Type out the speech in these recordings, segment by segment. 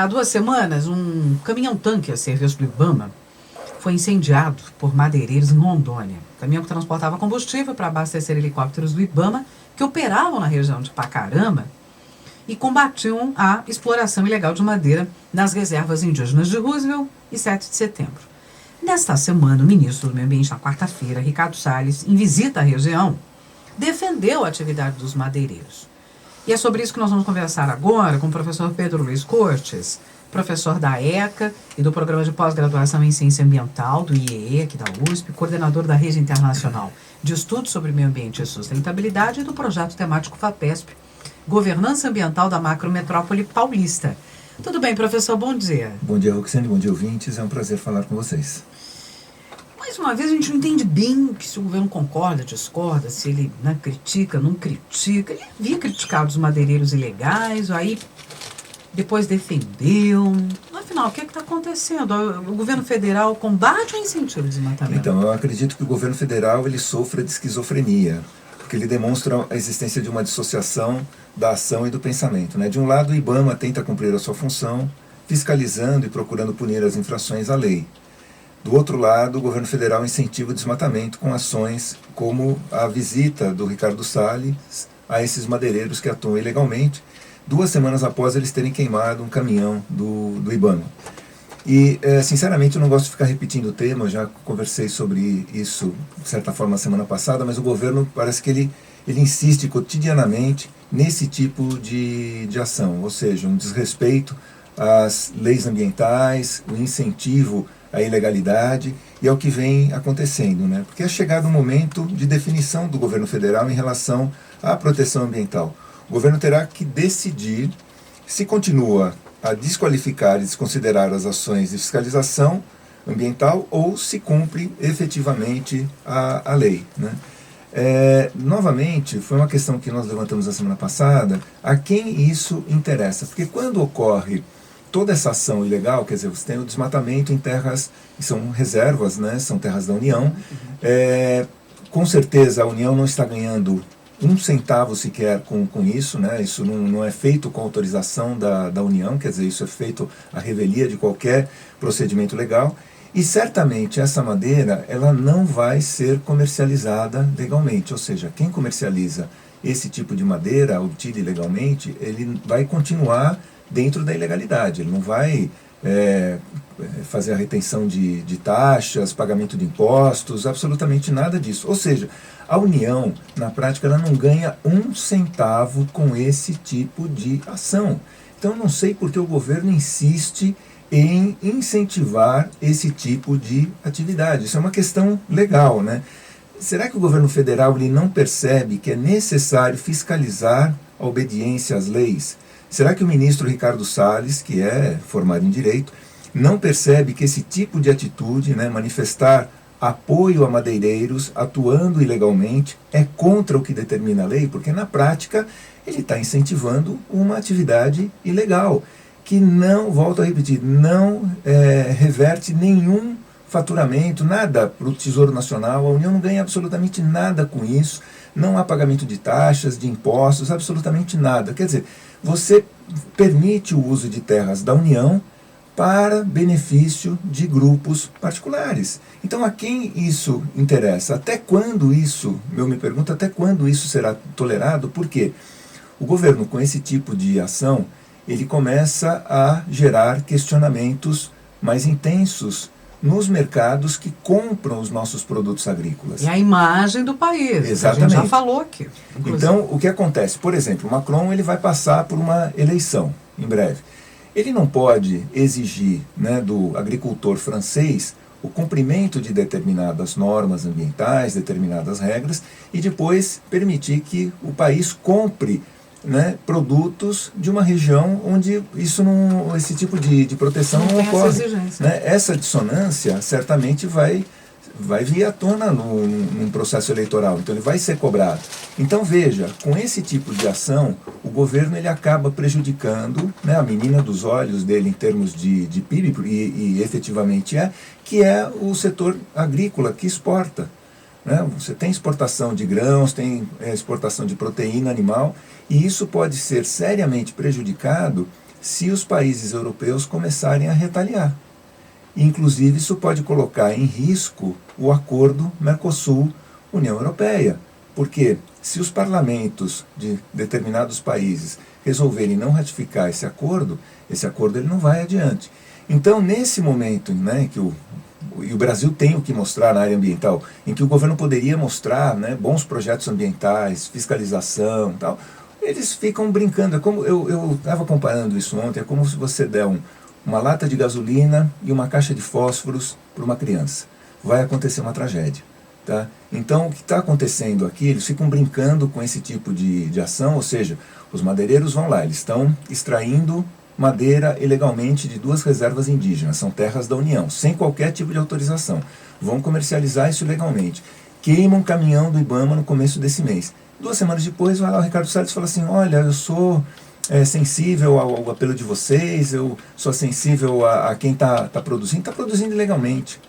Há 2 semanas, um caminhão-tanque a serviço do IBAMA foi incendiado por madeireiros em Rondônia. O caminhão que transportava combustível para abastecer helicópteros do IBAMA que operavam na região de Pacarama e combatiam a exploração ilegal de madeira nas reservas indígenas de Roosevelt e 7 de setembro. Nesta semana, o ministro do Meio Ambiente, na quarta-feira, Ricardo Salles, em visita à região, defendeu a atividade dos madeireiros. E é sobre isso que nós vamos conversar agora com o professor Pedro Luiz Cortes, professor da ECA e do Programa de Pós-Graduação em Ciência Ambiental, do IEE, aqui da USP, coordenador da Rede Internacional de Estudos sobre Meio Ambiente e Sustentabilidade e do projeto temático FAPESP, Governança Ambiental da Macrometrópole Paulista. Tudo bem, professor? Bom dia. Bom dia, Roxane. Bom dia, ouvintes. É um prazer falar com vocês. Mais uma vez, a gente não entende bem se o governo concorda, discorda, se ele critica, não critica. Ele havia criticado os madeireiros ilegais, aí depois defendeu. Afinal, o que está acontecendo? O governo federal combate ou incentiva o desmatamento? Então, eu acredito que o governo federal ele sofra de esquizofrenia, porque ele demonstra a existência de uma dissociação da ação e do pensamento. Né? De um lado, o IBAMA tenta cumprir a sua função, fiscalizando e procurando punir as infrações à lei. Do outro lado, o governo federal incentiva o desmatamento com ações como a visita do Ricardo Salles a esses madeireiros que atuam ilegalmente, 2 semanas após eles terem queimado um caminhão do IBAMA. E, sinceramente, eu não gosto de ficar repetindo o tema, eu já conversei sobre isso, de certa forma, na semana passada, mas o governo parece que ele insiste cotidianamente nesse tipo de ação, ou seja, um desrespeito às leis ambientais, o incentivo à ilegalidade, e é o que vem acontecendo, né? Porque é chegado o momento de definição do governo federal em relação à proteção ambiental. O governo terá que decidir se continua a desqualificar e desconsiderar as ações de fiscalização ambiental ou se cumpre efetivamente a lei, né? Novamente, foi uma questão que nós levantamos na semana passada, a quem isso interessa, porque quando ocorre toda essa ação ilegal, quer dizer, você tem o desmatamento em terras que são reservas, né, são terras da União, com certeza a União não está ganhando 1 centavo sequer com isso, né? Isso não é feito com autorização da União, quer dizer, isso é feito à revelia de qualquer procedimento legal, e certamente essa madeira ela não vai ser comercializada legalmente, ou seja, quem comercializa esse tipo de madeira obtida ilegalmente, ele vai continuar dentro da ilegalidade, ele não vai fazer a retenção de taxas, pagamento de impostos, absolutamente nada disso. Ou seja, a União, na prática, ela não ganha 1 centavo com esse tipo de ação. Então, eu não sei porque o governo insiste em incentivar esse tipo de atividade. Isso é uma questão legal, né? Será que o governo federal ele não percebe que é necessário fiscalizar a obediência às leis? Será que o ministro Ricardo Salles, que é formado em Direito, não percebe que esse tipo de atitude, né, manifestar apoio a madeireiros atuando ilegalmente, é contra o que determina a lei? Porque na prática ele está incentivando uma atividade ilegal, que não, volto a repetir, não reverte nenhum faturamento, nada para o Tesouro Nacional, a União não ganha absolutamente nada com isso, não há pagamento de taxas, de impostos, absolutamente nada. Quer dizer, você permite o uso de terras da União para benefício de grupos particulares. Então, a quem isso interessa? Até quando isso, eu me pergunto, até quando isso será tolerado? Porque o governo, com esse tipo de ação, ele começa a gerar questionamentos mais intensos nos mercados que compram os nossos produtos agrícolas. E a imagem do país, exatamente. A gente já falou aqui. Inclusive. Então, o que acontece? Por exemplo, o Macron ele vai passar por uma eleição em breve. Ele não pode exigir, né, do agricultor francês o cumprimento de determinadas normas ambientais, determinadas regras, e depois permitir que o país compre, né, produtos de uma região onde esse tipo de proteção não ocorre. Né? Essa dissonância certamente vai vir à tona num processo eleitoral, então ele vai ser cobrado. Então veja, com esse tipo de ação, o governo ele acaba prejudicando, né, a menina dos olhos dele em termos de PIB, e efetivamente que é o setor agrícola que exporta. Né? Você tem exportação de grãos, tem exportação de proteína animal, e isso pode ser seriamente prejudicado se os países europeus começarem a retaliar. Inclusive, isso pode colocar em risco o acordo Mercosul-União Europeia, porque se os parlamentos de determinados países resolverem não ratificar esse acordo ele não vai adiante. Então, nesse momento, né, que o Brasil tem o que mostrar na área ambiental, em que o governo poderia mostrar, né, bons projetos ambientais, fiscalização e tal, eles ficam brincando. É como eu estava comparando isso ontem, é como se você der uma lata de gasolina e uma caixa de fósforos para uma criança. Vai acontecer uma tragédia. Tá? Então, o que está acontecendo aqui, eles ficam brincando com esse tipo de ação, ou seja, os madeireiros vão lá, eles estão extraindo madeira ilegalmente de 2 reservas indígenas, são terras da União, sem qualquer tipo de autorização. Vão comercializar isso ilegalmente. Queimam um caminhão do IBAMA no começo desse mês. 2 semanas depois, vai lá o Ricardo Salles e fala assim, olha, eu sou sensível ao apelo de vocês, eu sou sensível a quem está produzindo ilegalmente.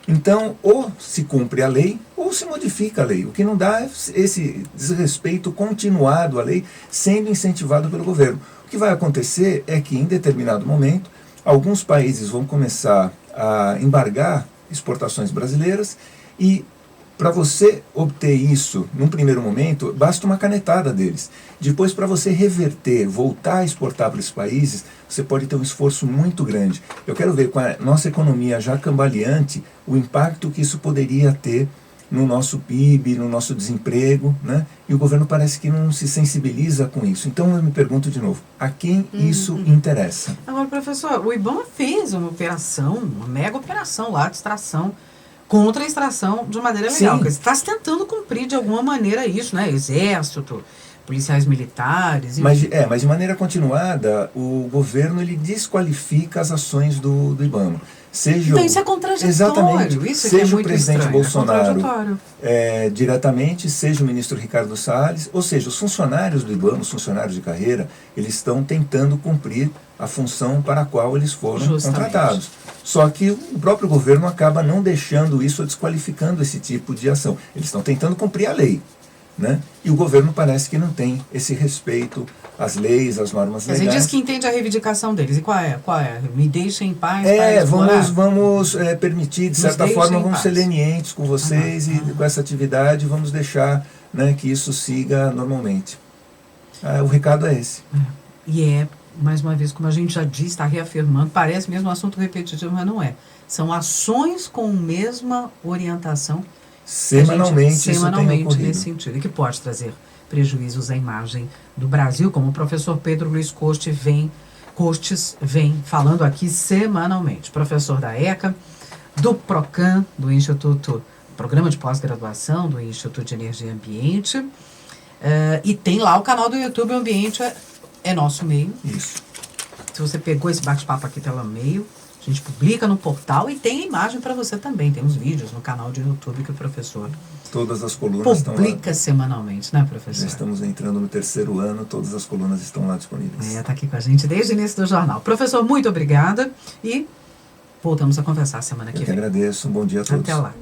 Então, ou se cumpre a lei, ou se modifica a lei. O que não dá é esse desrespeito continuado à lei sendo incentivado pelo governo. O que vai acontecer é que, em determinado momento, alguns países vão começar a embargar exportações brasileiras e, para você obter isso, num primeiro momento, basta uma canetada deles. Depois, para você reverter, voltar a exportar para esses países, você pode ter um esforço muito grande. Eu quero ver, com a nossa economia já cambaleante, o impacto que isso poderia ter no nosso PIB, no nosso desemprego, né? E o governo parece que não se sensibiliza com isso. Então eu me pergunto de novo, a quem isso interessa? Agora, professor, o IBAMA fez uma operação, uma mega operação lá de extração, contra a extração de madeira legal. Porque está se tentando cumprir de alguma maneira isso, né? Exército, policiais militares... Mas de maneira continuada, o governo ele desqualifica as ações do IBAMA. Então isso é contraditório. Exatamente. Isso seja é o muito presidente estranho, Bolsonaro diretamente, seja o ministro Ricardo Salles, ou seja, os funcionários do IBAMA, os funcionários de carreira, eles estão tentando cumprir a função para a qual eles foram contratados. Só que o próprio governo acaba não deixando isso, desqualificando esse tipo de ação. Eles estão tentando cumprir a lei, né? E o governo parece que não tem esse respeito às leis, às normas legais. Você diz que entende a reivindicação deles. E qual é? Me deixem em paz. Vamos permitir, de certa forma, vamos ser lenientes com vocês e com essa atividade vamos deixar, né, que isso siga normalmente. O recado é esse. E mais uma vez, como a gente já disse, está reafirmando, parece mesmo um assunto repetitivo, mas não é. São ações com mesma orientação semanalmente nesse sentido, e que pode trazer prejuízos à imagem do Brasil, como o professor Pedro Luiz Costes vem falando aqui semanalmente. Professor da ECA, do PROCAN, do Instituto, Programa de Pós-Graduação do Instituto de Energia e Ambiente, e tem lá o canal do YouTube, o Ambiente é Nosso Meio. Isso. Se você pegou esse bate-papo aqui pelo meio, a gente publica no portal e tem a imagem para você também. Tem uns vídeos no canal de YouTube que o professor todas as colunas estão lá. Publica semanalmente, né, professor? Já estamos entrando no 3º ano, todas as colunas estão lá disponíveis. Está aqui com a gente desde o início do jornal. Professor, muito obrigada e voltamos a conversar semana que vem. Eu que agradeço. Um bom dia a todos. Até lá.